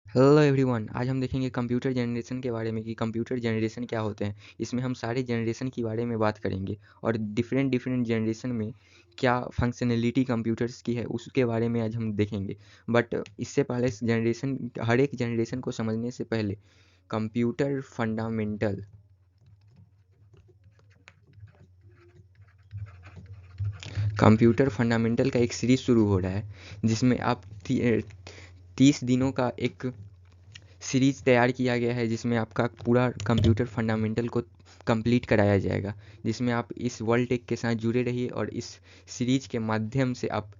Hello everyone, आज हम देखेंगे कंप्यूटर जनरेशन के बारे में कि कंप्यूटर जनरेशन क्या होते हैं। इसमें हम सारे जनरेशन के बारे में बात करेंगे और डिफरेंट डिफरेंट जनरेशन में क्या फंक्शनैलिटी कंप्यूटर्स की है उसके बारे में आज हम देखेंगे। बट इससे पहले हर एक जनरेशन को समझने से पहले कंप्यूटर फंडामेंटल कंप्यूटर फंडामेंटल का एक सीरीज़ शुरू हो रहा है, जिसमें आप 30 दिनों का एक सीरीज़ तैयार किया गया है, जिसमें आपका पूरा कंप्यूटर फंडामेंटल को कंप्लीट कराया जाएगा, जिसमें आप इस वर्ल्ड टेक के साथ जुड़े रहिए और इस सीरीज़ के माध्यम से आप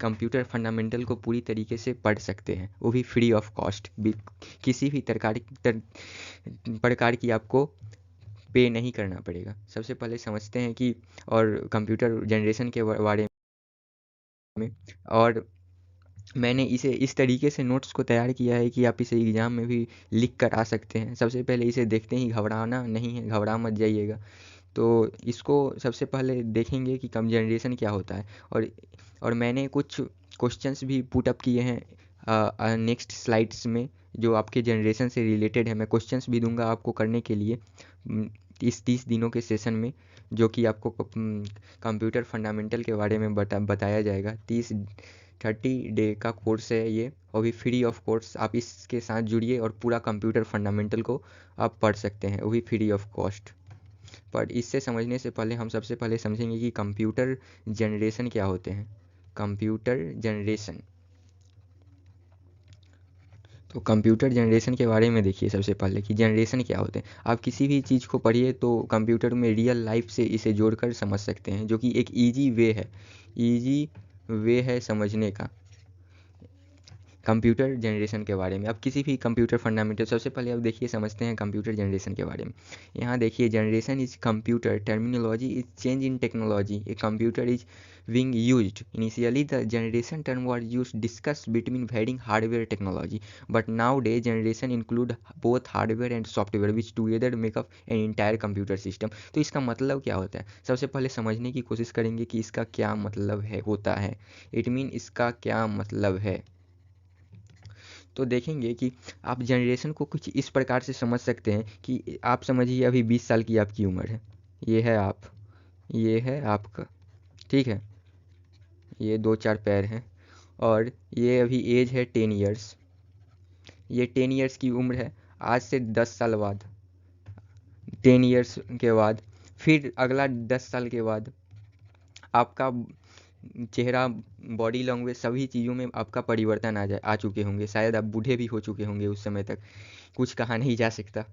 कंप्यूटर फंडामेंटल को पूरी तरीके से पढ़ सकते हैं, वो भी फ्री ऑफ कॉस्ट। किसी भी प्रकार की आपको पे नहीं करना पड़ेगा। सबसे पहले समझते हैं कि और कंप्यूटर जनरेशन के बारे में। और मैंने इसे इस तरीके से नोट्स को तैयार किया है कि आप इसे एग्ज़ाम में भी लिख कर आ सकते हैं। सबसे पहले इसे देखते ही घबराना नहीं है, घबरा मत जाइएगा। तो इसको सबसे पहले देखेंगे कि कम जनरेशन क्या होता है। और मैंने कुछ क्वेश्चंस भी पुट अप किए हैं नेक्स्ट स्लाइड्स में, जो आपके जनरेशन से रिलेटेड है। मैं क्वेश्चंस भी दूंगा आपको करने के लिए इस 30 दिनों के सेशन में, जो कि आपको कंप्यूटर फंडामेंटल के बारे में बताया जाएगा। 30 डे का कोर्स है ये, और भी फ्री ऑफ कोर्स। आप इसके साथ जुड़िए और पूरा कंप्यूटर फंडामेंटल को आप पढ़ सकते हैं, वो भी फ्री ऑफ कॉस्ट। पर इससे समझने से पहले हम सबसे पहले समझेंगे कि कंप्यूटर जनरेशन क्या होते हैं। कंप्यूटर जनरेशन, तो कंप्यूटर जनरेशन के बारे में देखिए सबसे पहले कि जनरेशन क्या होते हैं। आप किसी भी चीज़ को पढ़िए तो कंप्यूटर में रियल लाइफ से इसे जोड़कर समझ सकते हैं, जो कि एक ईजी वे है समझने का कंप्यूटर जनरेशन के बारे में। अब किसी भी कंप्यूटर फंडामेंटल, सबसे पहले अब देखिए समझते हैं कंप्यूटर जनरेशन के बारे में। यहाँ देखिए, generation is computer terminology is change in technology a computer is being used. Initially, the generation term was used discussed between varying hardware technology, but nowadays generation include both hardware and software, which together make up an entire computer system. तो इसका मतलब क्या होता है, सबसे पहले समझने की कोशिश करेंगे कि इसका क्या मतलब है होता है। इट मीन इसका क्या मतलब है। तो देखेंगे कि आप जनरेशन को कुछ इस प्रकार से समझ सकते हैं कि आप समझिए अभी 20 साल की आपकी उम्र है, ये है आपका, ठीक है, ये 2-4 पैर हैं, और ये अभी एज है 10 ईयर्स। ये 10 ईयर्स की उम्र है। आज से 10 साल बाद, 10 ईयर्स के बाद, फिर अगला 10 साल के बाद आपका चेहरा, बॉडी लैंग्वेज, सभी चीज़ों में आपका परिवर्तन आ चुके होंगे। शायद आप बूढ़े भी हो चुके होंगे उस समय तक, कुछ कहा नहीं जा सकता।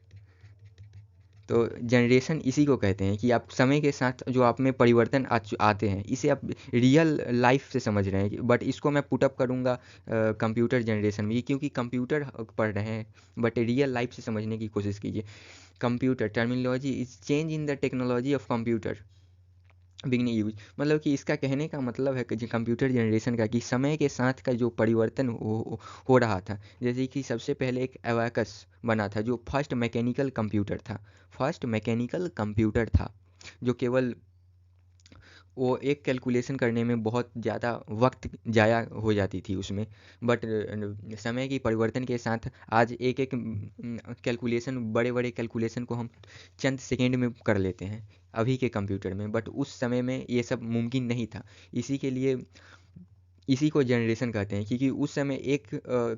तो जनरेशन इसी को कहते हैं कि आप समय के साथ जो आप में परिवर्तन आते हैं, इसे आप रियल लाइफ से समझ रहे हैं। बट इसको मैं पुट अप करूँगा कंप्यूटर जनरेशन में, क्योंकि कंप्यूटर पढ़ रहे हैं, बट रियल लाइफ से समझने की कोशिश कीजिए। Computer terminology is change in the technology of computer beginning use, मतलब कि इसका कहने का मतलब है कि कंप्यूटर जनरेशन का, कि समय के साथ का जो परिवर्तन हो रहा था। जैसे कि सबसे पहले एक एबाकस बना था, जो फर्स्ट मैकेनिकल कंप्यूटर था, जो केवल वो एक कैलकुलेशन करने में बहुत ज़्यादा वक्त जाया हो जाती थी उसमें। बट समय की परिवर्तन के साथ आज एक एक कैलकुलेशन, बड़े बड़े कैलकुलेशन को हम चंद सेकेंड में कर लेते हैं अभी के कंप्यूटर में। बट उस समय में ये सब मुमकिन नहीं था। इसी के लिए इसी को जनरेशन कहते हैं, क्योंकि उस समय एक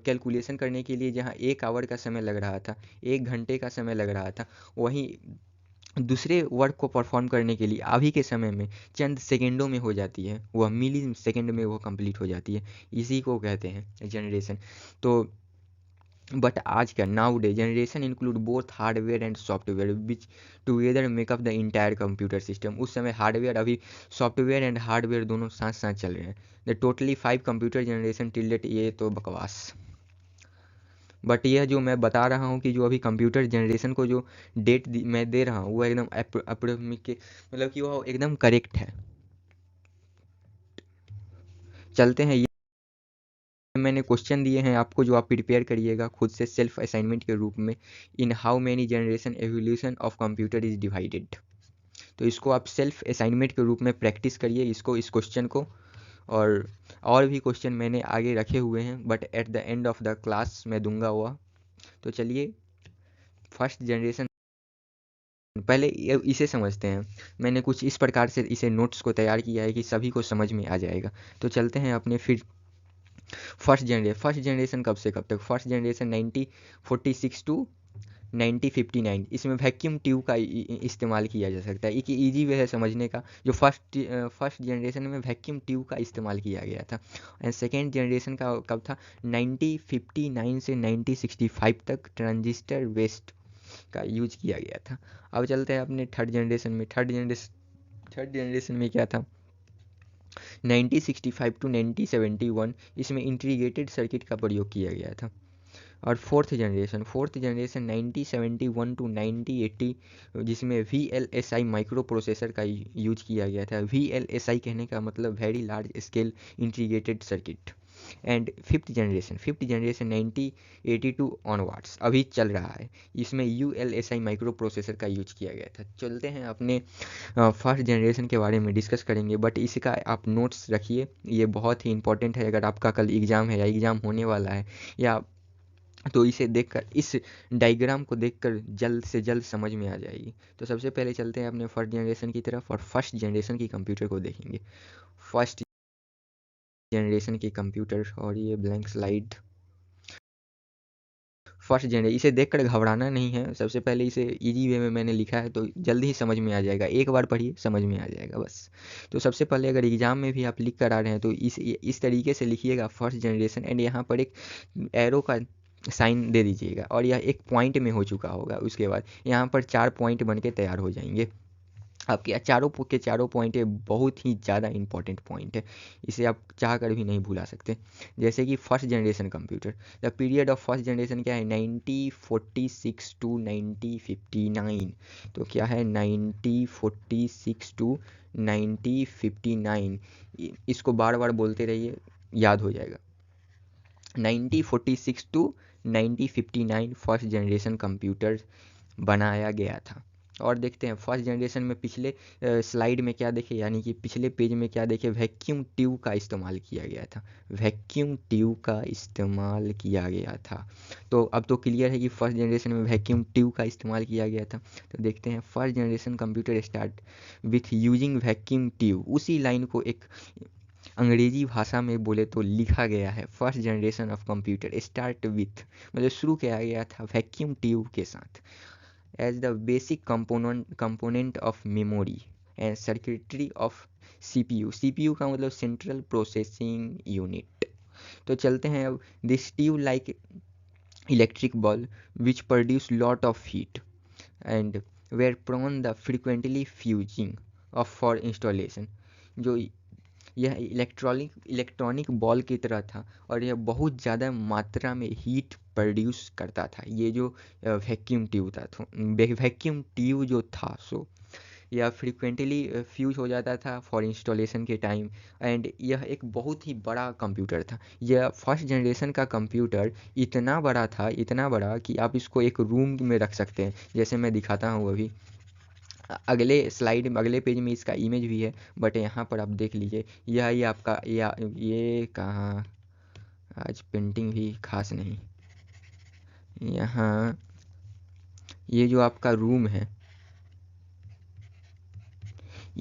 कैलकुलेशन करने के लिए जहाँ 1 आवर का समय लग रहा था, 1 घंटे का समय लग रहा था, वहीं दूसरे वर्क को परफॉर्म करने के लिए अभी के समय में चंद सेकेंडों में हो जाती है, वह मिली सेकेंड में वो कंप्लीट हो जाती है। इसी को कहते हैं जनरेशन। तो बट आज का now day generation include both hardware and software, which together makeup the entire computer system. उस समय हार्डवेयर, अभी सॉफ्टवेयर एंड हार्डवेयर दोनों साथ साथ चल रहे हैं। The totally 5 computer generation till date, ये तो बकवास। बट यह जो मैं बता रहा हूँ कि जो अभी कंप्यूटर जनरेशन को जो डेट मैं दे रहा हूँ, वो एकदम के, मतलब कि वो एकदम करेक्ट है। चलते हैं, ये मैंने क्वेश्चन दिए हैं आपको, जो आप प्रिपेयर करिएगा खुद से सेल्फ असाइनमेंट के रूप में। In how many generation evolution of computer is divided. तो इसको आप सेल्फ असाइनमेंट के रूप में प्रैक्टिस करिए, इस क्वेश्चन को। और भी क्वेश्चन मैंने आगे रखे हुए हैं, but at the end of the class मैं दूंगा वह। तो चलिए फर्स्ट जनरेशन पहले इसे समझते हैं। मैंने कुछ इस प्रकार से इसे नोट्स को तैयार किया है कि सभी को समझ में आ जाएगा। तो चलते हैं अपने फिर फर्स्ट जनरेशन कब से कब तक। फर्स्ट जनरेशन 1946 टू 1959, इसमें वैक्यूम ट्यूब का इस्तेमाल किया जा सकता है। एक ईजी वे है समझने का। जो फर्स्ट जनरेशन में वैक्यूम ट्यूब का इस्तेमाल किया गया था। एंड सेकेंड जनरेशन का कब था, 1959 से 1965 तक ट्रांजिस्टर वेस्ट का यूज किया गया था। अब चलते हैं अपने थर्ड जनरेशन में। थर्ड जनरेशन में क्या था, 1965 टू 1971, इसमें इंटीग्रेटेड सर्किट का प्रयोग किया गया था। और फोर्थ जनरेशन 1971 टू 1980, जिसमें VLSI माइक्रो प्रोसेसर का यूज किया गया था। VLSI कहने का मतलब very large scale integrated circuit. And fifth generation 1982 onwards अभी चल रहा है, इसमें ULSI माइक्रो प्रोसेसर का यूज किया गया था। चलते हैं अपने फर्स्ट जनरेशन के बारे में डिस्कस करेंगे, बट इसका आप नोट्स रखिए, ये बहुत ही इंपॉर्टेंट है। अगर आपका कल एग्ज़ाम है या एग्ज़ाम होने वाला है, या तो इसे देखकर, इस डायग्राम को देखकर जल्द से जल्द समझ में आ जाएगी। तो सबसे पहले चलते हैं अपने फर्स्ट जनरेशन की तरफ और फर्स्ट जनरेशन की कंप्यूटर को देखेंगे। फर्स्ट जनरेशन की कंप्यूटर, और ये ब्लैंक स्लाइड। फर्स्ट जनरेशन, इसे देखकर घबराना नहीं है। सबसे पहले इसे इजी वे में मैंने लिखा है, तो जल्दी ही समझ में आ जाएगा। एक बार पढ़िए, समझ में आ जाएगा बस। तो सबसे पहले अगर एग्जाम में भी आप लिख कर आ रहे हैं तो इस तरीके से लिखिएगा फर्स्ट जनरेशन, एंड यहाँ पर एक एरो का साइन दे दीजिएगा, और यह एक पॉइंट में हो चुका होगा। उसके बाद यहाँ पर 4 पॉइंट बन के तैयार हो जाएंगे। आपके चारों पॉइंट बहुत ही ज़्यादा इंपॉर्टेंट पॉइंट है, इसे आप चाह कर भी नहीं भुला सकते। जैसे कि first generation computer, the period of first generation क्या है, 1946 टू 1959। तो क्या है, 1946 टू 1959, इसको बार बार बोलते रहिए, याद हो जाएगा। 1946 टू 1959 फर्स्ट जनरेशन कंप्यूटर बनाया गया था। और देखते हैं फर्स्ट जनरेशन में पिछले स्लाइड में क्या देखे, यानी कि पिछले पेज में क्या देखे, वैक्यूम ट्यूब का इस्तेमाल किया गया था। वैक्यूम ट्यूब का इस्तेमाल किया गया था। तो अब तो क्लियर है कि फर्स्ट जनरेशन में वैक्यूम ट्यूब का इस्तेमाल किया गया था। तो देखते हैं first generation computer start with using vacuum tube. उसी लाइन को एक अंग्रेजी भाषा में बोले तो लिखा गया है, first generation of computer start with, मतलब शुरू किया गया था वैक्यूम ट्यूब के साथ, as the basic component of memory and circuitry of CPU। CPU का मतलब सेंट्रल प्रोसेसिंग यूनिट। तो चलते हैं अब, this tube like electric ball which produce lot of heat and were prone the frequently fusing of for installation. जो यह electronic ball की तरह था, और यह बहुत ज़्यादा मात्रा में हीट प्रोड्यूस करता था। ये जो वैक्यूम ट्यूब था, वैक्यूम ट्यूब जो था, सो यह फ्रिक्वेंटली फ्यूज हो जाता था फॉर इंस्टॉलेशन के टाइम। एंड यह एक बहुत ही बड़ा कंप्यूटर था। यह फर्स्ट जनरेशन का कंप्यूटर इतना बड़ा कि आप इसको एक रूम में रख सकते हैं, जैसे मैं दिखाता हूँ अभी। अगले पेज में इसका इमेज भी है, बट यहाँ पर आप देख लीजिए, यह ही आपका, या ये कहाँ, आज पेंटिंग भी खास नहीं। यहाँ ये जो आपका रूम है,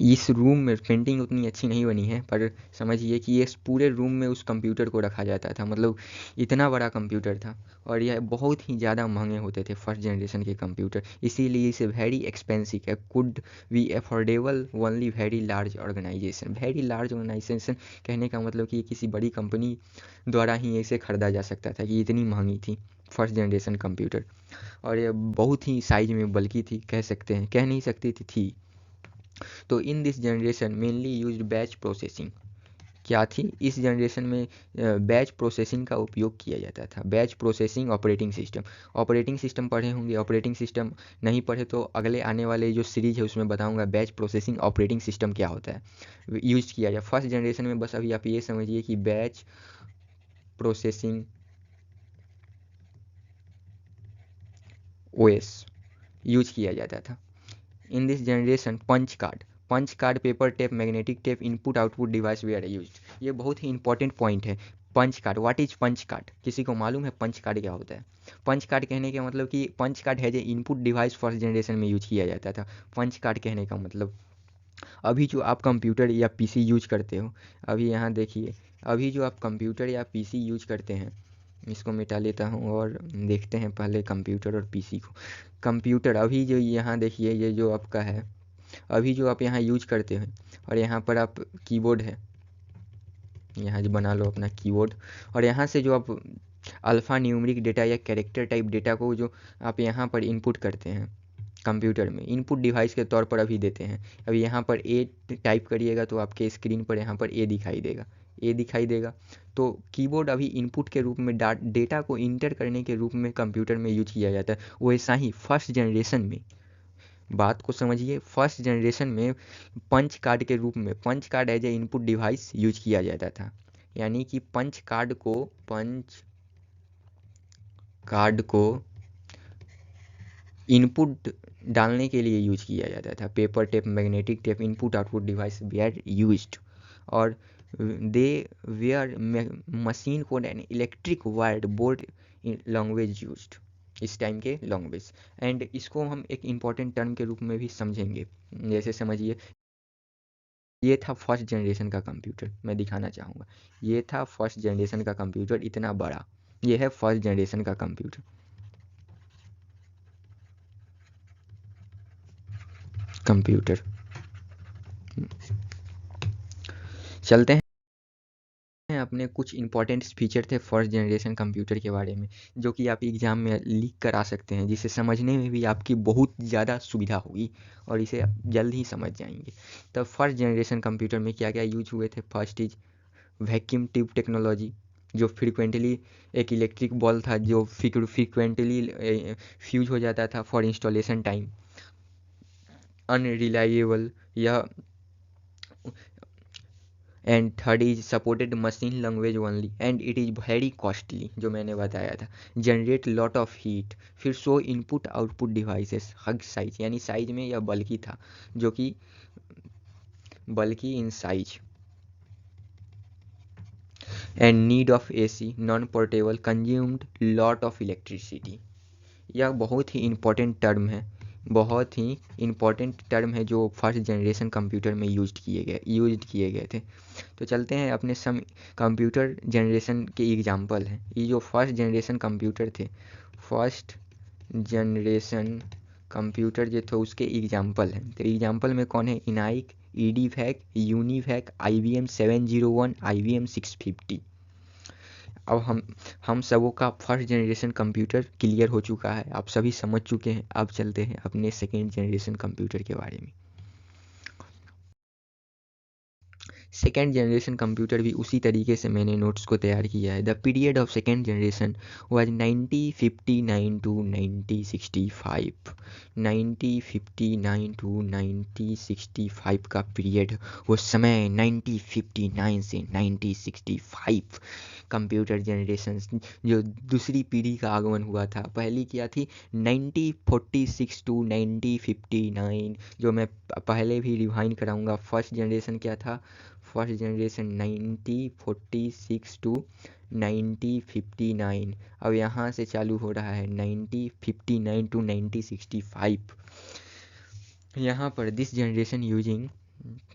इस रूम में पेंटिंग उतनी अच्छी नहीं बनी है, पर समझिए कि ये पूरे रूम में उस कंप्यूटर को रखा जाता था। मतलब इतना बड़ा कंप्यूटर था, और यह बहुत ही ज़्यादा महंगे होते थे फर्स्ट जनरेशन के कंप्यूटर, इसीलिए इसे वेरी एक्सपेंसिव है, could be affordable only very large organization. Very large organization कहने का मतलब कि किसी बड़ी कंपनी द्वारा ही इसे ख़रीदा जा सकता था, कि इतनी महंगी थी फर्स्ट जनरेशन कंप्यूटर। और ये बहुत ही साइज में बल्कि थी, कह नहीं सकती थी। तो इन this generation mainly used batch processing. क्या थी इस जनरेशन में, बैच प्रोसेसिंग का उपयोग किया जाता था। बैच प्रोसेसिंग ऑपरेटिंग सिस्टम पढ़े होंगे। ऑपरेटिंग सिस्टम नहीं पढ़े तो अगले आने वाले जो सीरीज है उसमें बताऊंगा बैच प्रोसेसिंग ऑपरेटिंग सिस्टम क्या होता है, यूज किया जाए फर्स्ट जनरेशन में। बस अभी आप ये समझिए कि बैच प्रोसेसिंग OS यूज किया जाता था। In this generation punch card, paper tape, magnetic tape, input output device were used. ये बहुत ही इंपॉर्टेंट पॉइंट है। Punch card, what is punch card? किसी को मालूम है पंच कार्ड क्या होता है? पंच कार्ड कहने का मतलब कि पंच कार्ड है जो इनपुट डिवाइस फर्स्ट जनरेशन में यूज किया जाता था। पंच कार्ड कहने का मतलब अभी जो आप कंप्यूटर या पीसी यूज करते हो, अभी यहाँ देखिए, अभी जो आप कंप्यूटर या पीसी यूज करते हैं, इसको मिटा लेता हूँ और देखते हैं पहले कंप्यूटर और पीसी को। कंप्यूटर अभी जो यहाँ देखिए, ये जो आपका है, अभी जो आप यहाँ यूज करते हैं, और यहाँ पर आप कीबोर्ड है, यहाँ जो बना लो अपना कीबोर्ड, और यहाँ से जो आप अल्फ़ा न्यूमेरिक डेटा या कैरेक्टर टाइप डेटा को जो आप यहाँ पर इनपुट करते हैं कंप्यूटर में, इनपुट डिवाइस के तौर पर अभी देते हैं। अभी यहाँ पर ए टाइप करिएगा तो आपके स्क्रीन पर यहाँ पर ए दिखाई देगा, ए दिखाई देगा। तो कीबोर्ड अभी इनपुट के रूप में डेटा को इंटर करने के रूप में कंप्यूटर में यूज किया जाता है। वैसा ही फर्स्ट जनरेशन में, बात को समझिए, फर्स्ट जनरेशन में पंच कार्ड के रूप में, punch card as a input device use किया जाता था। यानी कि पंच कार्ड को इनपुट डालने के लिए यूज किया जाता था। Paper tape, magnetic tape, input output device were used, और they were machine code and electric wired board language used, इस टाइम के लैंग्वेज। एंड इसको हम एक इम्पॉर्टेंट टर्म के रूप में भी समझेंगे। जैसे समझिए, ये था फर्स्ट जनरेशन का कंप्यूटर, मैं दिखाना चाहूँगा। ये था फर्स्ट जनरेशन का कंप्यूटर, इतना बड़ा, ये है फर्स्ट जनरेशन का कंप्यूटर। चलते हैं अपने कुछ इंपॉर्टेंट फीचर थे फर्स्ट जनरेशन कंप्यूटर के बारे में, जो कि आप एग्ज़ाम में लिख कर आ सकते हैं, जिसे समझने में भी आपकी बहुत ज़्यादा सुविधा होगी और इसे आप जल्द ही समझ जाएंगे। तो फर्स्ट जनरेशन कंप्यूटर में क्या क्या यूज हुए थे? First is vacuum tube technology, जो फ्रिक्वेंटली एक इलेक्ट्रिक बॉल था जो फ्रिक्वेंटली फ्यूज हो जाता था फॉर इंस्टॉलेशन टाइम, अनरिलायबल यह। And third is supported machine language only and it is very costly, जो मैंने बताया था। जनरेट लॉट ऑफ हीट, फिर शो इनपुट आउटपुट डिवाइसेस, हग साइज, यानी साइज में यह बल्कि था, जो कि बल्कि इन size. And need of AC, non portable, consumed lot of electricity. यह बहुत ही इम्पोर्टेंट टर्म है, बहुत ही इम्पोर्टेंट टर्म है जो फर्स्ट जनरेशन कंप्यूटर में यूज किए गए थे। तो चलते हैं अपने सम कंप्यूटर जनरेशन के एग्जांपल हैं। ये जो फर्स्ट जनरेशन कंप्यूटर थे, फर्स्ट जनरेशन कंप्यूटर जो थे उसके एग्जांपल हैं। तो एग्जांपल में कौन है? इनाइक, ईडीवैक, यूनिवैक, IBM 701, IBM 650। अब हम सबों का फर्स्ट जनरेशन कंप्यूटर क्लियर हो चुका है, आप सभी समझ चुके हैं। अब चलते हैं अपने सेकेंड जनरेशन कंप्यूटर के बारे में। सेकेंड जनरेशन कंप्यूटर भी उसी तरीके से मैंने नोट्स को तैयार किया है। The period of second generation was 1959 to 1965। 1959 to 1965 का पीरियड, वो समय 1959 से 1965 कंप्यूटर जनरेशन, जो दूसरी पीढ़ी का आगमन हुआ था। पहली क्या थी? 1946 टू 1959, जो मैं पहले भी रिवाइंड कराऊंगा। फर्स्ट जनरेशन क्या था? First generation 1946 to 1959। अब यहाँ से चालू हो रहा है 1959 टू 1965। यहाँ पर दिस जनरेशन यूजिंग,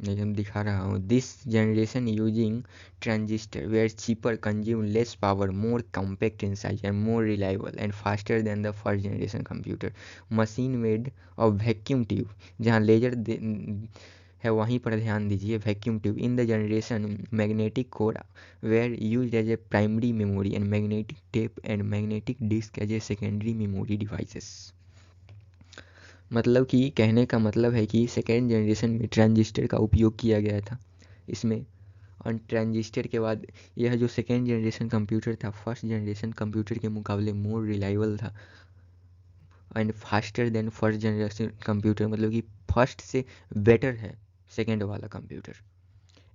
मैं दिखा रहा हूँ, this generation using transistor were cheaper, consume less power, more compact in size and more reliable and faster than the first generation computer. Machine made of vacuum tube, जहाँ laser है वहीं पर ध्यान दीजिए, vacuum tube. In the generation magnetic core were use as a primary memory and magnetic tape and magnetic disk as a secondary memory devices. मतलब कि कहने का मतलब है कि सेकेंड जनरेशन में ट्रांजिस्टर का उपयोग किया गया था इसमें। और ट्रांजिस्टर के बाद यह जो सेकेंड जनरेशन कंप्यूटर था फर्स्ट जनरेशन कंप्यूटर के मुकाबले मोर रिलायबल था and faster then first generation computer, मतलब कि फर्स्ट से बेटर है सेकेंड वाला कंप्यूटर।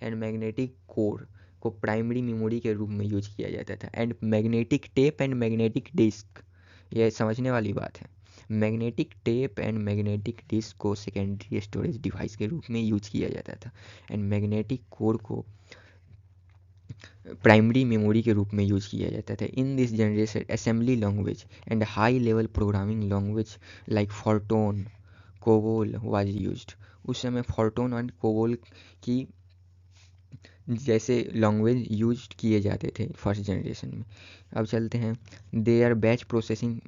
एंड मैग्नेटिक कोर को प्राइमरी मेमोरी के रूप में यूज किया जाता था। And magnetic tape and magnetic disc, यह समझने वाली बात है। Magnetic tape and magnetic disc को सेकेंडरी स्टोरेज डिवाइस के रूप में यूज किया जाता था एंड मैग्नेटिक कोर को प्राइमरी मेमोरी के रूप में यूज किया जाता था। In this generation assembly language and high level programming language like Fortran COBOL was used. उस समय फोर्टोन और कोबोल की जैसे लैंग्वेज यूज किए जाते थे फर्स्ट जनरेशन में। अब चलते हैं, they are batch processing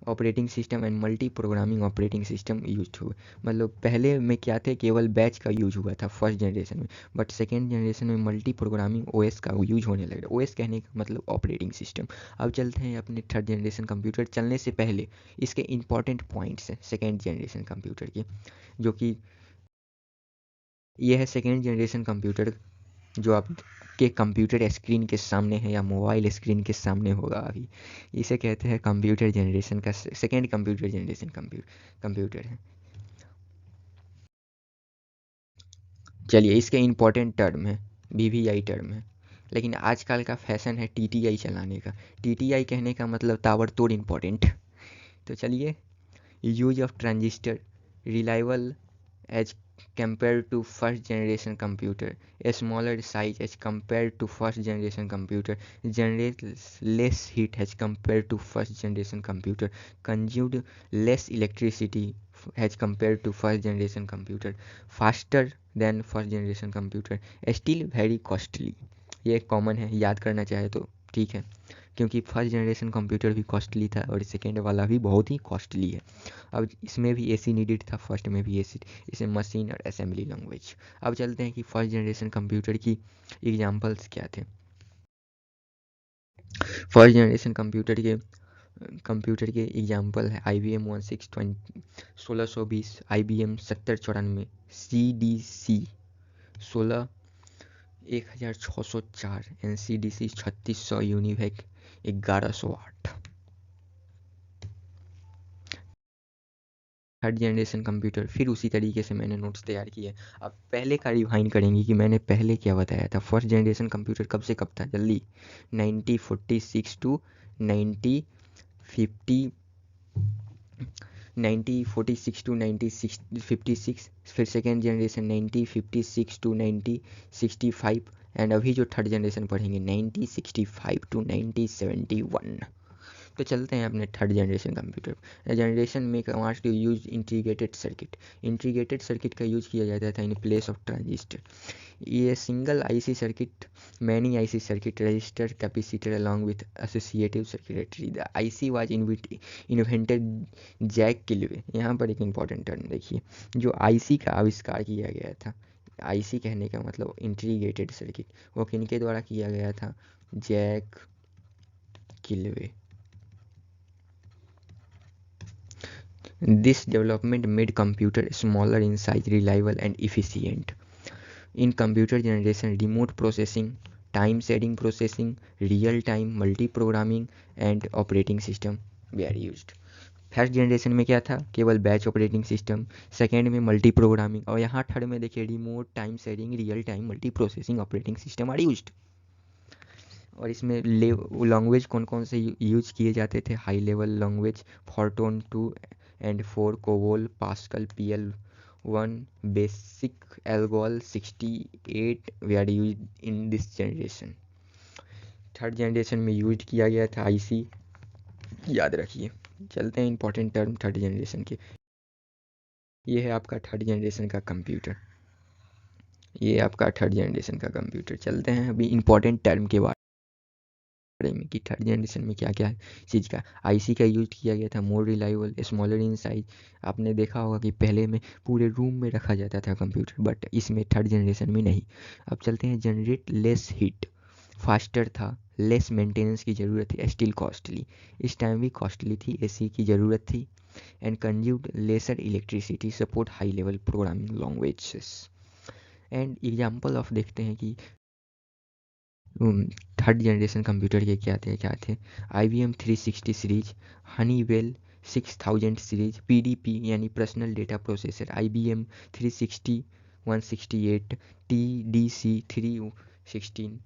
operating system and multi programming operating system use हुए। मतलब पहले में क्या थे, केवल बैच का यूज हुआ था फर्स्ट जनरेशन में, बट सेकेंड जनरेशन में मल्टी प्रोग्रामिंग ओएस का यूज होने लगा। ओएस कहने का मतलब ऑपरेटिंग सिस्टम। अब चलते हैं अपने थर्ड जनरेशन कंप्यूटर चलने से पहले इसके इंपॉर्टेंट पॉइंट्स हैं सेकेंड जनरेशन कंप्यूटर के, जो कि ये है सेकेंड जनरेशन कंप्यूटर जो आपके कंप्यूटर स्क्रीन के सामने है या मोबाइल स्क्रीन के सामने होगा अभी। इसे कहते हैं कंप्यूटर जनरेशन का सेकेंड कंप्यूटर जनरेशन कंप्यूटर है। चलिए, इसके इम्पोर्टेंट टर्म है, वीवीआई टर्म है, लेकिन आजकल का फैशन है टीटीआई चलाने का। टीटीआई कहने का मतलब ताबड़तोड़ इम्पोर्टेंट। तो चलिए, use of transistor reliable as compared to first generation computer, a smaller size as compared to first generation computer, generates less heat as compared to first generation computer, consumed less electricity as compared to first generation computer, faster than first generation computer, still very costly। ये common है, याद करना चाहे तो ठीक है, क्योंकि first generation computer भी कॉस्टली था और सेकेंड वाला भी बहुत ही कॉस्टली है। अब इसमें भी एसी नीडेड था, फर्स्ट में भी एसी, इसे मशीन और असेंबली लैंग्वेज। अब चलते हैं कि फर्स्ट जनरेशन कंप्यूटर की एग्जांपल्स क्या थे। फर्स्ट जनरेशन कंप्यूटर के एग्जांपल है IBM 1620, IBM 7094, CDC 1604, NCDC 3600, UNIVAC 1108। Third generation computer फिर उसी तरीके से मैंने नोट्स तैयार किए। अब पहले का रिवाइंड करेंगे कि मैंने पहले क्या बताया था। फर्स्ट जनरेशन कंप्यूटर कब से कब था, जल्दी, 1946 टू 1950, 1946 टू 1956, फिर सेकेंड जनरेशन 1956 टू 1965, एंड अभी जो थर्ड जनरेशन पढ़ेंगे 1965 टू 1971। तो चलते हैं अपने थर्ड जनरेशन कंप्यूटर। जनरेशन में wants to use integrated circuit. Integrated circuit का यूज किया जाता था इन प्लेस ऑफ ट्रांजिस्टर। ये single IC circuit, many IC circuit, register, capacitor along with associative circuitry. The IC was invented Jack Kilby. यहाँ पर एक important term देखिए, जो आईसी का आविष्कार किया गया था, आईसी कहने का मतलब इंटीग्रेटेड सर्किट, वो किनके द्वारा किया गया था, Jack किलवे। This development made computer smaller in size, reliable and efficient. In computer generation, remote processing, time sharing processing, real time multi-programming and operating system were used. First generation में क्या था, केवल बैच ऑपरेटिंग सिस्टम, सेकेंड में multi programming, और यहाँ third में देखिए remote time sharing, real time multi processing operating system are used. और इसमें लैंग्वेज कौन कौन से यूज किए जाते थे, high level language Fortran 2 and 4, COBOL, Pascal, PL1, BASIC, ALGOL 68 they are use in this generation. Third generation में use किया गया था आईसी, याद रखिए। चलते हैं इंपॉर्टेंट टर्म थर्ड जनरेशन के। ये है आपका थर्ड जनरेशन का कंप्यूटर, ये आपका थर्ड जनरेशन का कंप्यूटर। चलते हैं अभी इंपॉर्टेंट टर्म के बारे में कि थर्ड जनरेशन में क्या क्या चीज़ का आईसी का यूज किया गया था। More reliable, smaller in size. आपने देखा होगा कि पहले में पूरे रूम में रखा जाता था कंप्यूटर, बट इसमें थर्ड जनरेशन में नहीं। अब चलते हैं, जनरेट लेस हीट, फास्टर था, लेस मेंटेनेंस की ज़रूरत थी, स्टिल कॉस्टली, इस टाइम भी कॉस्टली थी, एसी की ज़रूरत थी, and consumed lesser electricity, support high level programming languages. And example of देखते हैं कि थर्ड जनरेशन कंप्यूटर के क्या थे। IBM 360 series, Honeywell 6000 series, PDP यानी personal data processor, IBM 360 168, TDC 316।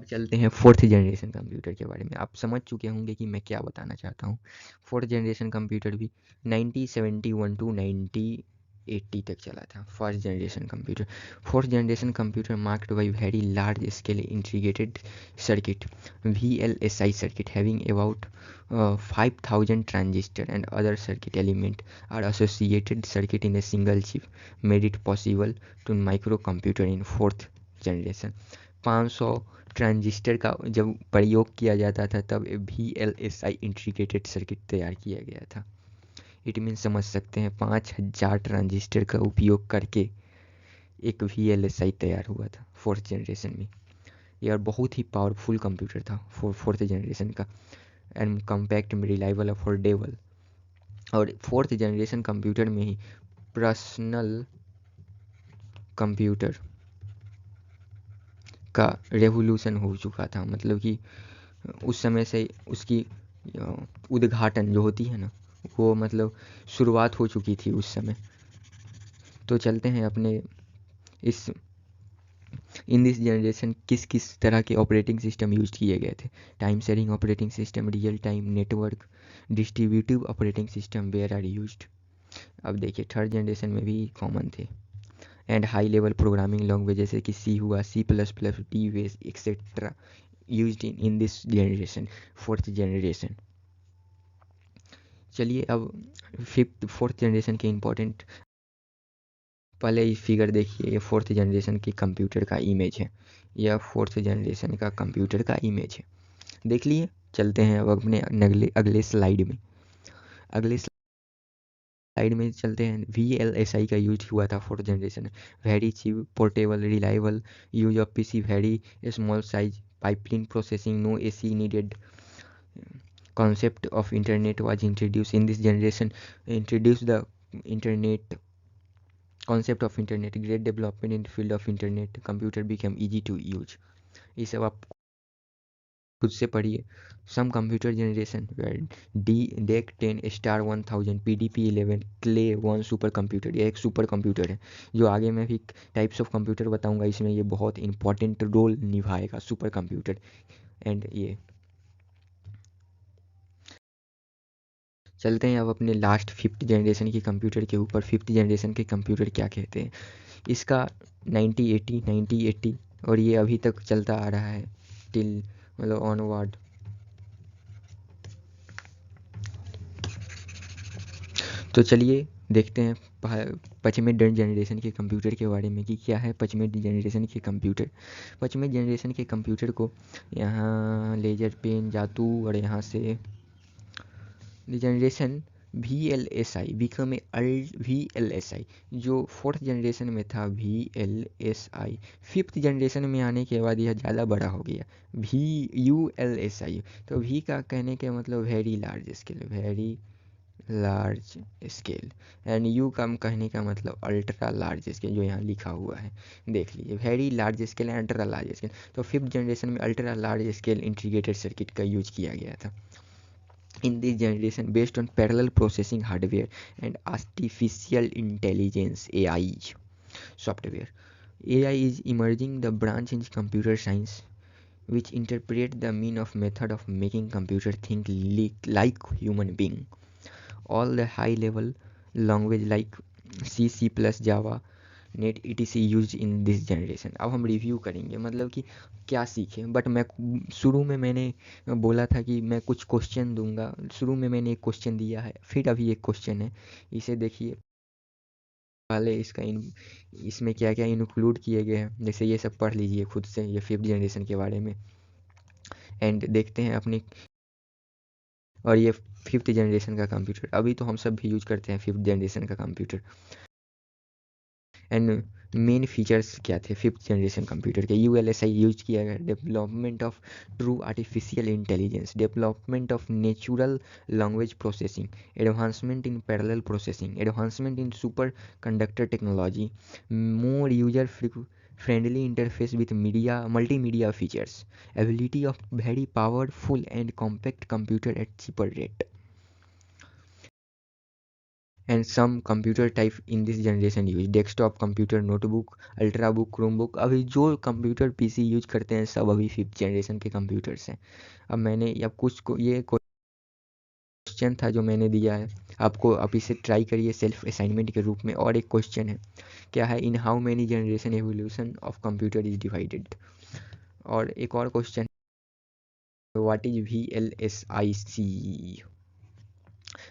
चलते हैं फोर्थ जनरेशन कंप्यूटर के बारे में। आप समझ चुके होंगे कि मैं क्या बताना चाहता हूँ। फोर्थ जनरेशन कंप्यूटर भी 1971 टू 1980 तक चला था। First generation computer. Fourth generation computer marked by very large scale integrated circuit VLSI circuit having about 5000 transistor and other circuit element are associated circuit in a single chip made it possible to microcomputer in fourth generation। 500 transistor का जब प्रयोग किया जाता था तब VLSI integrated circuit तैयार किया गया था। इट मीन समझ सकते हैं 5000 ट्रांजिस्टर का उपयोग करके एक VLSI तैयार हुआ था फोर्थ जनरेशन में। यह बहुत ही पावरफुल कंप्यूटर था फोर्थ जनरेशन का, एंड कम्पैक्ट में रिलायबल अफोर्डेबल। और फोर्थ जनरेशन कंप्यूटर में ही पर्सनल कंप्यूटर का रेवोल्यूशन हो चुका था। मतलब कि उस समय से उसकी उद्घाटन जो होती है ना, वो मतलब शुरुआत हो चुकी थी उस समय। तो चलते हैं अपने इस इन दिस जनरेशन किस किस तरह के ऑपरेटिंग सिस्टम यूज किए गए थे। Time sharing operating system, real time network, distributive operating system were are used. अब देखिए थर्ड जनरेशन में भी कॉमन थे। And high level programming language जैसे कि सी हुआ, C++, DBase etcetera used in this generation, fourth generation. चलिए अब फोर्थ जनरेशन के इम्पोर्टेंट, पहले ये फिगर देखिए। ये फोर्थ जनरेशन की कंप्यूटर का इमेज है। यह फोर्थ जनरेशन का कंप्यूटर का इमेज है, देख लिए। चलते हैं अब अपने अगले स्लाइड में। अगले स्लाइड में चलते हैं। VLSI का यूज हुआ था fourth generation. Very cheap, portable, reliable, use of PC, very small size, pipeline processing, no AC needed। Concept of internet was introduced in this generation, introduced the internet concept of internet, great development in the field of internet, computer became easy to use। ये सब आप खुद से पढ़िए। Some computer generation DEC 10 star 1000 PDP 11 Cray 1 super computer. यह एक super computer है जो आगे मैं भी टाइप्स ऑफ कंप्यूटर बताऊंगा, इसमें ये बहुत इंपॉर्टेंट रोल निभाएगा सुपर कंप्यूटर। एंड ये चलते हैं अब अपने लास्ट फिफ्थ जनरेशन के कंप्यूटर के ऊपर। फिफ्थ जनरेशन के कंप्यूटर क्या कहते हैं। इसका 1980 और ये अभी तक चलता आ रहा है टिल मतलब ऑनवर्ड। तो चलिए देखते हैं पचमें जनरेशन के कंप्यूटर के बारे में कि क्या है पचमें जनरेशन के कंप्यूटर। पचमें जनरेशन के कंप्यूटर को यहाँ लेजर पेन जातू और यहाँ से generation VLSI become a VLSI जो फोर्थ जनरेशन में था VLSI फिफ्थ जनरेशन में आने के बाद यह ज़्यादा बड़ा हो गया VULSI। तो V का कहने के मतलब very large scale, very large scale, and you का कहने का मतलब अल्ट्रा लार्ज स्केल जो यहाँ लिखा हुआ है देख लीजिए, very large scale and ultra large scale. तो फिफ्थ जनरेशन में ultra large scale integrated circuit का यूज किया गया था। In this generation based on parallel processing hardware and artificial intelligence AI software. AI is emerging the branch in computer science which interpret the mean of method of making computer think like human being. All the high level language like C++, Java, net ETC use in this generation. अब हम review करेंगे मतलब कि क्या सीखे। But मैं शुरू में मैंने बोला था कि मैं कुछ क्वेश्चन दूंगा। शुरू में मैंने एक क्वेश्चन दिया है, फिर अभी एक क्वेश्चन है, इसे देखिए। पहले इसमें क्या क्या इंक्लूड किए गए हैं, जैसे ये सब पढ़ लीजिए खुद से ये फिफ्थ जनरेशन के बारे में। एंड देखते हैं अपनी, और ये फिफ्थ जनरेशन का कंप्यूटर अभी तो हम सब भी यूज करते हैं फिफ्थ जनरेशन का कंप्यूटर। एंड मेन फीचर्स क्या थे फिफ्थ जनरेशन कंप्यूटर के। ULSI यूज किया गया, development of true artificial intelligence, development of natural language processing, advancement in parallel processing, advancement in super conductor technology, more user friendly interface with media multimedia features, ability of very powerful and compact computer at cheaper rate. And some computer type in this generation use desktop computer, notebook, ultra book, Chromebook. अभी जो computer PC use करते हैं सब अभी 5th generation के computers हैं। अब मैंने अब कुछ को ये क्वेश्चन था जो मैंने दिया है आपको, आप इसे ट्राई करिए सेल्फ असाइनमेंट के रूप में। और एक क्वेश्चन है, क्या है, in how many generation evolution of computer is divided. और एक और question, what is VLSIC,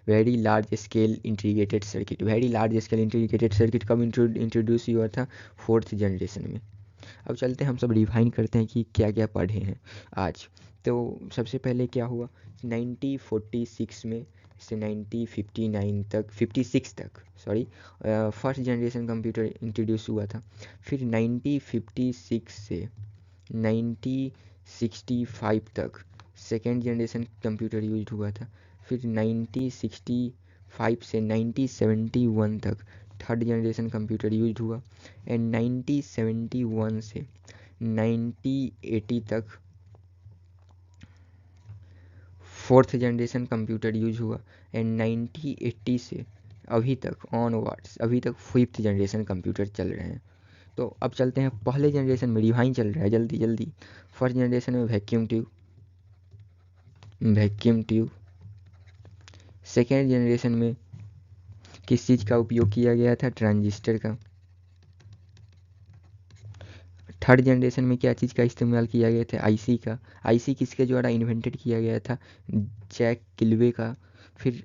very large scale integrated circuit. Very large scale integrated circuit कब इंट्रोड्यूस हुआ था? 4th जनरेशन में। अब चलते हैं हम सब रिवाइंड करते हैं कि क्या क्या पढ़े हैं आज। तो सबसे पहले क्या हुआ, 1946 में से 1959 तक, 56 तक sorry, first generation computer introduce हुआ था। फिर 1956 से 1965 तक सेकेंड जनरेशन कंप्यूटर यूज हुआ था। फिर 1965 से 1971 तक थर्ड जनरेशन कंप्यूटर यूज हुआ। एंड 1971 से 1980 तक फोर्थ जनरेशन कंप्यूटर यूज हुआ। एंड 1980 से अभी तक ऑनवर्ड्स, अभी तक 5th जनरेशन कंप्यूटर चल रहे हैं। तो अब चलते हैं पहले जनरेशन में, रिवाइंड चल रहा है जल्दी जल्दी। फर्स्ट जनरेशन में वैक्यूम ट्यूब। सेकेंड जनरेशन में किस चीज़ का उपयोग किया गया था? ट्रांजिस्टर का। थर्ड जनरेशन में क्या चीज़ का इस्तेमाल किया गया था? आईसी का। आईसी किसके द्वारा इन्वेंटेड किया गया था? जैक किल्वे का। फिर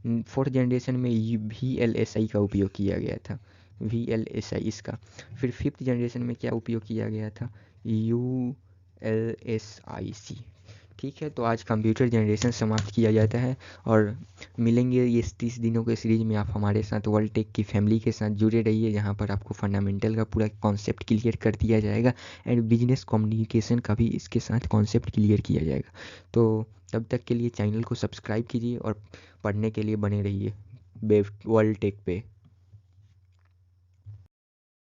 फोर्थ जनरेशन में VLSI का उपयोग किया गया था, VLSI इसका। फिर फिफ्थ जनरेशन में क्या उपयोग किया गया था? ULSIC। ठीक है, तो आज कंप्यूटर जनरेशन समाप्त किया जाता है और मिलेंगे ये 30 दिनों के सीरीज में। आप हमारे साथ वर्ल्ड टेक की फैमिली के साथ जुड़े रहिए, जहाँ पर आपको फंडामेंटल का पूरा कॉन्सेप्ट क्लियर कर दिया जाएगा एंड बिजनेस कम्युनिकेशन का भी इसके साथ कॉन्सेप्ट क्लियर किया जाएगा। तो तब तक के लिए चैनल को सब्सक्राइब कीजिए और पढ़ने के लिए बने रहिए वर्ल्ड टेक पे।